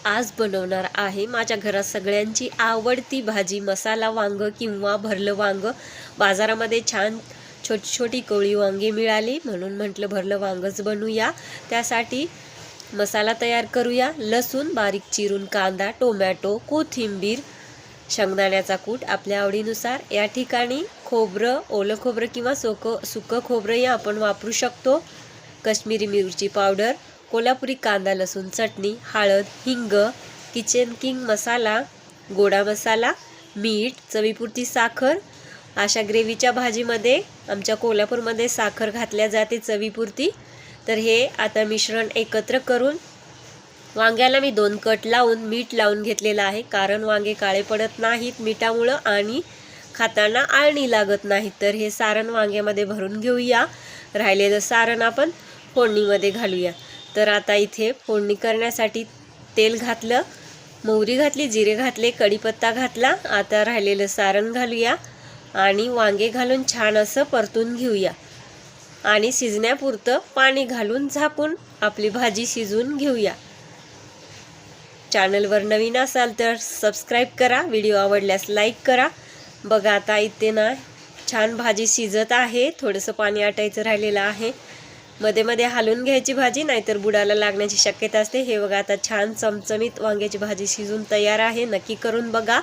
आज बनवणार आहे माझ्या घरात सगळ्यांची आवडती भाजी मसाला वांग किंवा भरलं वांग। बाजारामध्ये छान छोटी छोटी कोवळी वांगी मिळाली म्हणून म्हटलं भरलं वांगच बनवूया। त्यासाठी मसाला तयार करूया। लसूण बारीक चिरून, कांदा, टोमॅटो, कोथिंबीर, शेंगदाण्याचा कूट आपल्या आवडीनुसार। या ठिकाणी खोबरं, ओलं खोबरं किंवा सुकं खोबरंही आपण वापरू शकतो। काश्मीरी मिरची पावडर, कोल्हापुरी कांदा लसूण चटणी, हळद, हिंग, किचन किंग मसाला, गोडा मसाला, मीठ, चवीपुरती साखर। अशा ग्रेव्हीच्या भाजीमध्ये आमच्या कोल्हापूरमध्ये साखर घातल्या जाते चवीपुरती। तर हे आता मिश्रण एकत्र करून वांग्याला मी 2 कट लावून मीठ लावून घेतलेलं आहे, कारण वांगे काळे पडत नाहीत मिठामुळे आणि खाताना आळणी लागत नाही। तर हे सारण वांग्यामध्ये भरून घेऊया। राहिलेलं सारण आपण फोडणीमध्ये घालूया। तर आता इथे फोडणी करण्यासाठी तेल घातलं, मोहरी घातली, जिरे घातले, कढीपत्ता घातला। आता राहिलेलं सारण घालूया आणि वांगे घालून छान असं परतून घेऊया आणि शिजण्यापुरतं पाणी घालून झाकून आपली भाजी शिजवून घेऊया। चॅनलवर नवीन असाल तर सबस्क्राईब करा, व्हिडिओ आवडल्यास लाईक करा। बघा आता इथे ना छान भाजी शिजत आहे, थोडंसं पाणी आटायचं राहिलेलं आहे। मध्ये मध्ये हलवून घ्यायची भाजी, नाहीतर बुडाला लागण्याची शक्यता असते। हे बघा आता छान चमचमीत वांग्याची भाजी शिजून तयार आहे। नक्की करून बघा।